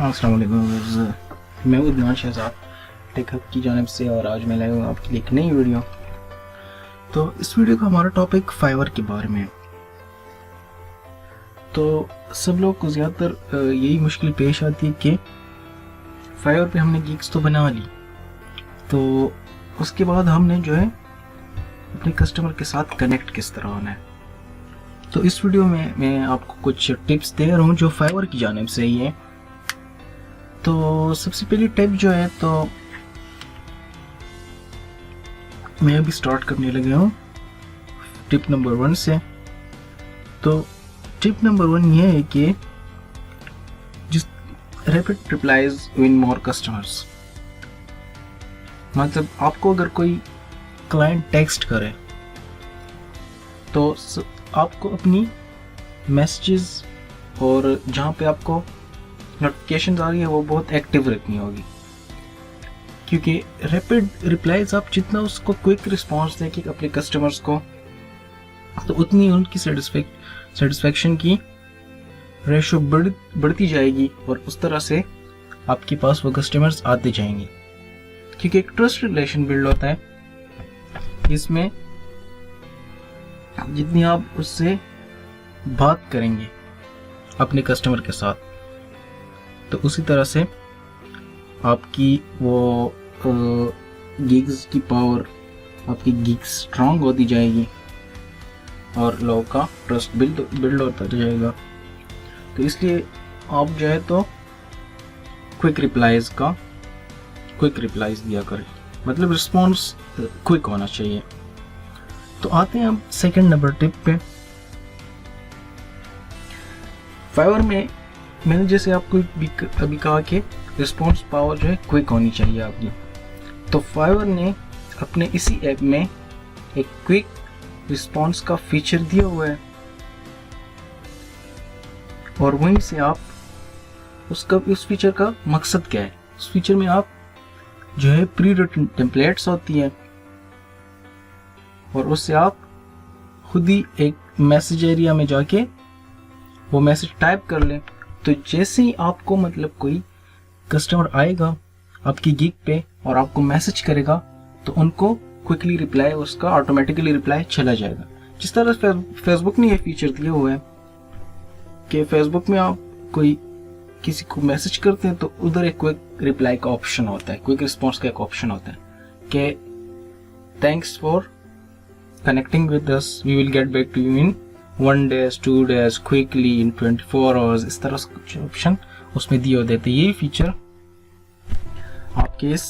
अस्सलाम वालेकुम। मैं उद्यान शहजाद टेक हब की जानिब से और आज मैं लाया हूँ आपके लिए एक नई वीडियो। तो इस वीडियो का हमारा टॉपिक फाइवर के बारे में है। तो सब लोग को ज़्यादातर यही मुश्किल पेश आती है कि फाइवर पे हमने गिग्स तो बना ली, तो उसके बाद हमने जो है अपने कस्टमर के साथ कनेक्ट किस तरह होना है। तो इस वीडियो में मैं आपको कुछ टिप्स दे रहा हूँ जो फाइवर की जानिब से ही है। तो सबसे पहली टिप जो है, तो मैं अभी स्टार्ट करने लगे हूँ टिप नंबर 1 से। तो टिप नंबर 1 ये है कि जिस rapid replies win more customers. मतलब आपको अगर कोई क्लाइंट टेक्स्ट करे तो आपको अपनी मैसेजेस और जहाँ पे आपको नोटिफिकेशन आ रही है वो बहुत एक्टिव रखनी होगी, क्योंकि रैपिड रिप्लाईज आप जितना उसको क्विक रिस्पांस देंगे अपने कस्टमर्स को, तो उतनी उनकी सेटिस्फेक्शन की रेशो बढ़ती जाएगी और उस तरह से आपके पास वो कस्टमर्स आते जाएंगे। क्योंकि एक ट्रस्ट रिलेशन बिल्ड होता है, इसमें जितनी आप उससे बात करेंगे अपने कस्टमर के साथ, तो उसी तरह से आपकी वो गिग्स की पावर, आपकी गिग्स स्ट्रांग होती जाएगी और लोगों का ट्रस्ट बिल्ड होता जाएगा। तो इसलिए आप जो है तो क्विक रिप्लाईज दिया करें, मतलब रिस्पॉन्स क्विक होना चाहिए। तो आते हैं हम सेकंड नंबर टिप पे। फाइवर में मैंने जैसे आपको अभी कहा कि रिस्पॉन्स पावर जो है क्विक होनी चाहिए आपकी, तो फाइवर ने अपने इसी ऐप में एक क्विक रिस्पॉन्स का फीचर दिया हुआ है और वहीं से आप उस फीचर का मकसद क्या है। उस फीचर में आप जो है प्री रिटन टेम्पलेट्स होती हैं और उससे आप खुद ही एक मैसेज एरिया में जाके वो मैसेज टाइप कर लें, तो जैसे ही आपको मतलब कोई कस्टमर आएगा आपकी गिग पे और आपको मैसेज करेगा, तो उनको क्विकली रिप्लाई, उसका ऑटोमेटिकली रिप्लाई चला जाएगा। जिस तरह फेसबुक ने ये फीचर दिया हुआ है कि फेसबुक में आप कोई किसी को मैसेज करते हैं तो उधर एक क्विक रिप्लाई का ऑप्शन होता है, क्विक रिस्पॉन्स का एक ऑप्शन होता है कि thanks for connecting with us, we will get back to you in 1 days 2 days quickly in 24 hours। इस तरह कुछ ऑप्शन उसमें दिए होते हैं। ये फीचर आपके इस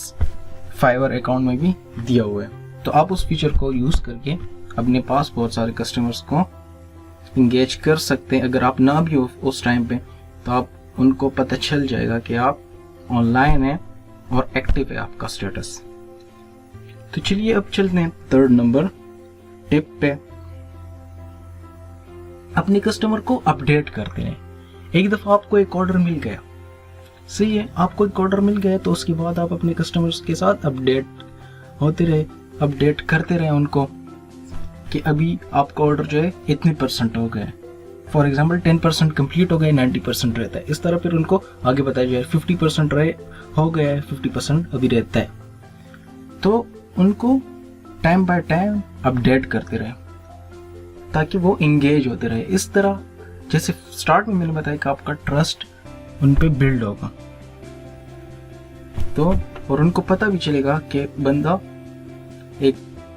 फाइवर अकाउंट में भी दिया हुआ है, तो आप उस फीचर को यूज करके अपने पास बहुत सारे कस्टमर्स को इंगेज कर सकते हैं। अगर आप ना भी हो उस टाइम पे, तो आप उनको पता चल जाएगा कि आप ऑनलाइन है और एक्टिव है आपका स्टेटस। तो चलिए अब चलते हैं थर्ड नंबर टिप पे। अपने कस्टमर को अपडेट करते हैं। एक दफा आपको एक ऑर्डर मिल गया, सही है, आपको एक ऑर्डर मिल गया, तो उसके बाद आप अपने कस्टमर्स के साथ अपडेट करते रहे उनको कि अभी आपका ऑर्डर जो है इतने % हो गए। फॉर एग्जांपल 10% कंप्लीट हो गए, 90% रहता है। इस तरह फिर उनको आगे बताया जाए 50% हो गया है, 50% अभी रहता है। तो उनको टाइम बाय टाइम अपडेट करते रहे ताकि वो इंगेज होते रहे। इस तरह जैसे स्टार्ट में मैंने बताया कि आपका ट्रस्ट उन पे बिल्ड होगा, तो और उनको पता भी चलेगा कि बंदा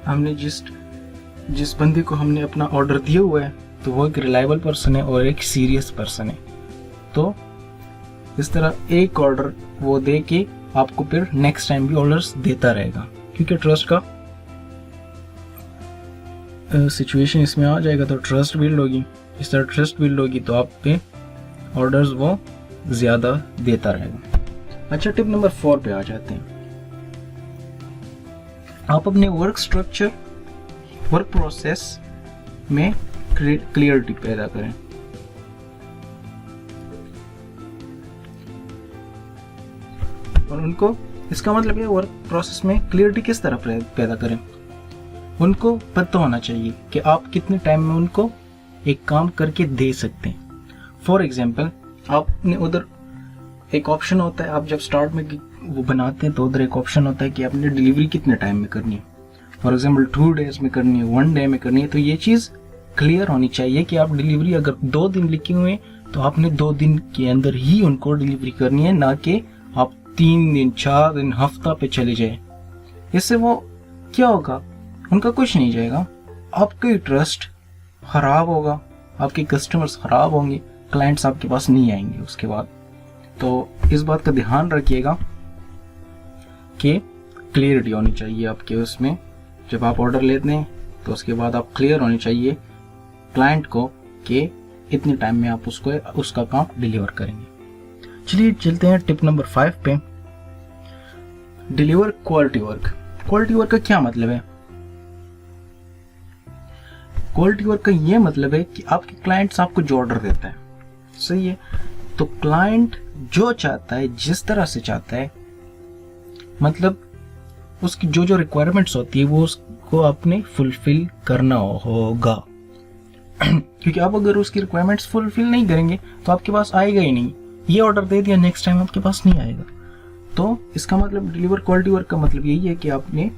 हमने जिस बंदे को हमने अपना ऑर्डर दिया हुआ है, तो वो एक रिलायबल पर्सन है और एक सीरियस पर्सन है। तो इस तरह एक ऑर्डर वो दे के आपको फिर नेक्स्ट टाइम भी ऑर्डर्स देता रहेगा, क्योंकि ट्रस्ट का सिचुएशन इसमें आ जाएगा, तो ट्रस्ट बिल्ड होगी। इस तरह ट्रस्ट बिल्ड होगी तो आप पे ऑर्डर्स वो ज़्यादा देता रहेगा। अच्छा, टिप नंबर 4 पे आ जाते हैं। आप अपने वर्क प्रोसेस में क्लियरिटी पैदा करें। और उनको, इसका मतलब ये वर्क प्रोसेस में क्लियरिटी किस तरह पैदा करें, उनको पता होना चाहिए कि आप कितने टाइम में उनको एक काम करके दे सकते हैं। फॉर एग्जाम्पल, आपने उधर एक ऑप्शन होता है, आप जब स्टार्ट में वो बनाते हैं तो उधर एक ऑप्शन होता है कि आपने डिलीवरी कितने टाइम में करनी है। फॉर एग्जाम्पल 2 डेज में करनी है, 1 डे में करनी है। तो ये चीज़ क्लियर होनी चाहिए कि आप डिलीवरी अगर 2 दिन लिखे हुए हैं तो आपने 2 दिन के अंदर ही उनको डिलीवरी करनी है, ना कि आप 3 दिन 4 दिन हफ्ता पे चले जाए। इससे वो क्या होगा, उनका कुछ नहीं जाएगा, आपका ही ट्रस्ट खराब होगा, आपके कस्टमर्स खराब होंगे, क्लाइंट्स आपके पास नहीं आएंगे उसके बाद। तो इस बात का ध्यान रखिएगा कि क्लियरिटी होनी चाहिए आपके उसमें। जब आप ऑर्डर लेते हैं तो उसके बाद आप क्लियर होनी चाहिए क्लाइंट को कि इतने टाइम में आप उसका काम डिलीवर करेंगे। चलिए चलते हैं टिप नंबर 5 पे, deliver quality work. Quality work का क्या मतलब है? क्वालिटी वर्क का ये मतलब है कि आपके क्लाइंट्स आपको जो ऑर्डर देता है, सही है, तो क्लाइंट जो चाहता है, जिस तरह से चाहता है, मतलब उसकी जो जो रिक्वायरमेंट्स होती है वो उसको आपने फुलफिल करना होगा। क्योंकि आप अगर उसकी रिक्वायरमेंट्स फुलफिल नहीं करेंगे तो आपके पास आएगा ही नहीं। ये ऑर्डर दे दिया, नेक्स्ट टाइम आपके पास नहीं आएगा। तो इसका मतलब डिलीवर क्वालिटी वर्क का मतलब यही है कि आपने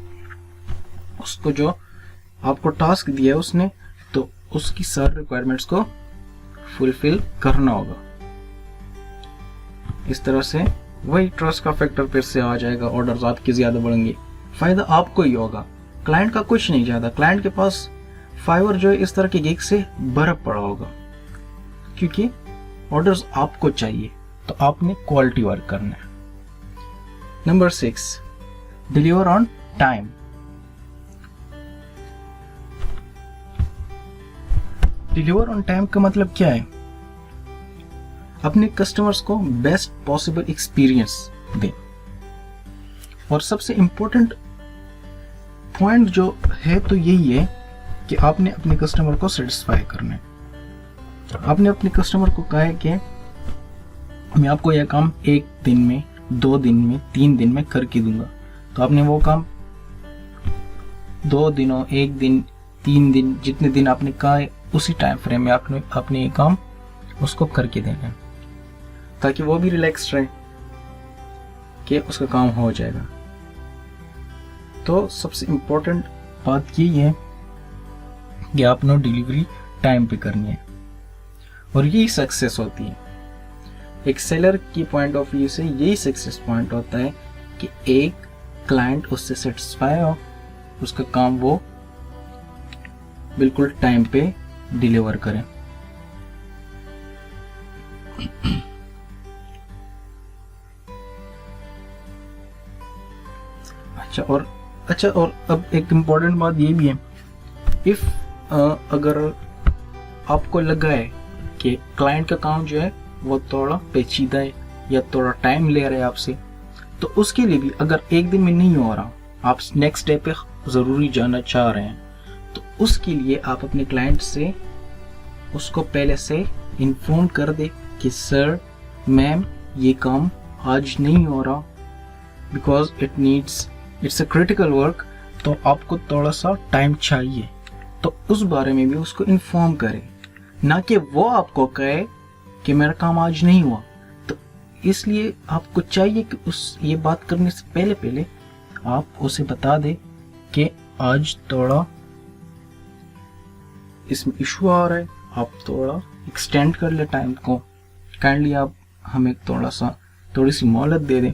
उसको जो आपको टास्क दिया है उसने, तो उसकी सारी रिक्वायरमेंट्स को फुलफिल करना होगा। इस तरह से वही ट्रस्ट का फैक्टर फिर से आ जाएगा, ऑर्डर्स आपके ज्यादा बढ़ेंगे, फायदा आपको ही होगा, क्लाइंट का कुछ नहीं जाता। क्लाइंट के पास फाइवर जो है इस तरह के गिग से बर्फ पड़ा होगा, क्योंकि ऑर्डर्स आपको चाहिए, तो आपने क्वालिटी वर्क करना है। Number 6, deliver on time. Deliver on time का मतलब क्या है? अपने कस्टमर्स को बेस्ट पॉसिबल एक्सपीरियंस दें। और सबसे इंपॉर्टेंट पॉइंट जो है तो यही है कि आपने अपने कस्टमर को सेटिस्फाई करना है। आपने अपने कस्टमर को कहा है कि मैं आपको यह काम 1 दिन में, 2 दिन में, 3 दिन में करके दूंगा, तो आपने वो काम 2 दिनों, 1 दिन, 3 दिन, जितने दिन आपने कहा है उसी टाइम फ्रेम में आपने ये काम उसको करके देना है, ताकि वो भी रिलैक्स रहे कि उसका काम हो जाएगा। तो सबसे इम्पोर्टेंट बात यही है कि आपने डिलीवरी टाइम पे करनी है, और यही सक्सेस होती है। एक सेलर की पॉइंट ऑफ व्यू से यही सक्सेस पॉइंट होता है कि एक क्लाइंट उससे सेटिस्फाई हो, उसका काम वो बिल्कुल टाइम पे डिलीवर करें। अच्छा और अब एक इम्पोर्टेंट बात ये भी है, इफ अगर आपको लगा है कि क्लाइंट का काम जो है वो थोड़ा पेचीदा है या थोड़ा टाइम ले रहा है आपसे, तो उसके लिए भी अगर 1 दिन में नहीं हो रहा, आप नेक्स्ट डे पे ज़रूरी जाना चाह रहे हैं, तो उसके लिए आप अपने क्लाइंट से उसको पहले से इन्फॉर्म कर दे कि सर, मैम, ये काम आज नहीं हो रहा because it's a critical work, तो आपको थोड़ा सा टाइम चाहिए। तो उस बारे में भी उसको इन्फॉर्म करें, ना कि वो आपको कहे कि मेरा काम आज नहीं हुआ। तो इसलिए आपको चाहिए कि ये बात करने से पहले आप उसे बता दे कि आज थोड़ा इसमें इशू आ रहा है, आप थोड़ा एक्सटेंड कर ले टाइम को, काइंडली आप हमें थोड़ी सी मोहलत दे दें।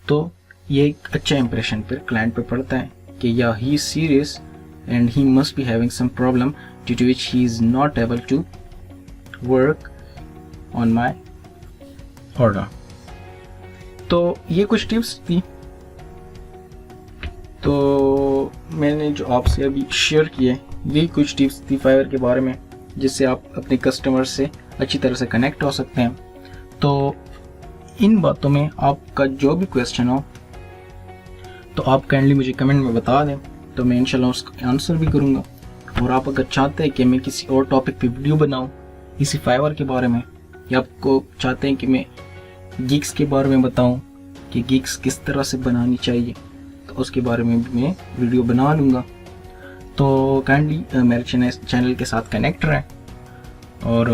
तो ये एक अच्छा इंप्रेशन फिर क्लाइंट पे पड़ता है कि या he is serious and he must be having some problem due to which he is not able to work on my order. तो ये कुछ टिप्स थी, तो मैंने जो आपसे अभी शेयर किए ये कुछ टिप्स थी फाइवर के बारे में, जिससे आप अपने कस्टमर से अच्छी तरह से कनेक्ट हो सकते हैं। तो इन बातों में आपका जो भी क्वेश्चन हो तो आप काइंडली मुझे कमेंट में बता दें, तो मैं इंशाल्लाह उसका आंसर भी करूँगा। और आप अगर चाहते हैं कि मैं किसी और टॉपिक पे वीडियो बनाऊँ इसी फाइवर के बारे में, या आपको चाहते हैं कि मैं गिग्स के बारे में बताऊँ कि गिग्स किस तरह से बनानी चाहिए, तो उसके बारे में भी मैं वीडियो बना लूँगा। तो काइंडली मेरे चैनल के साथ कनेक्ट रहें और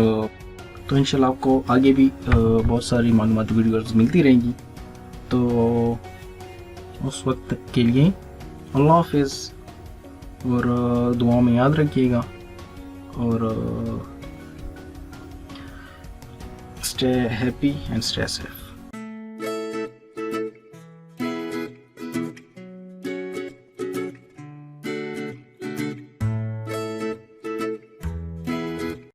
तो इंशाल्लाह आपको आगे भी बहुत सारी मालूमाती वीडियोस मिलती रहेंगी। तो उस वक्त तक के लिए अल्लाह हाफिज़, और दुआ में याद रखिएगा, और stay happy and stay safe.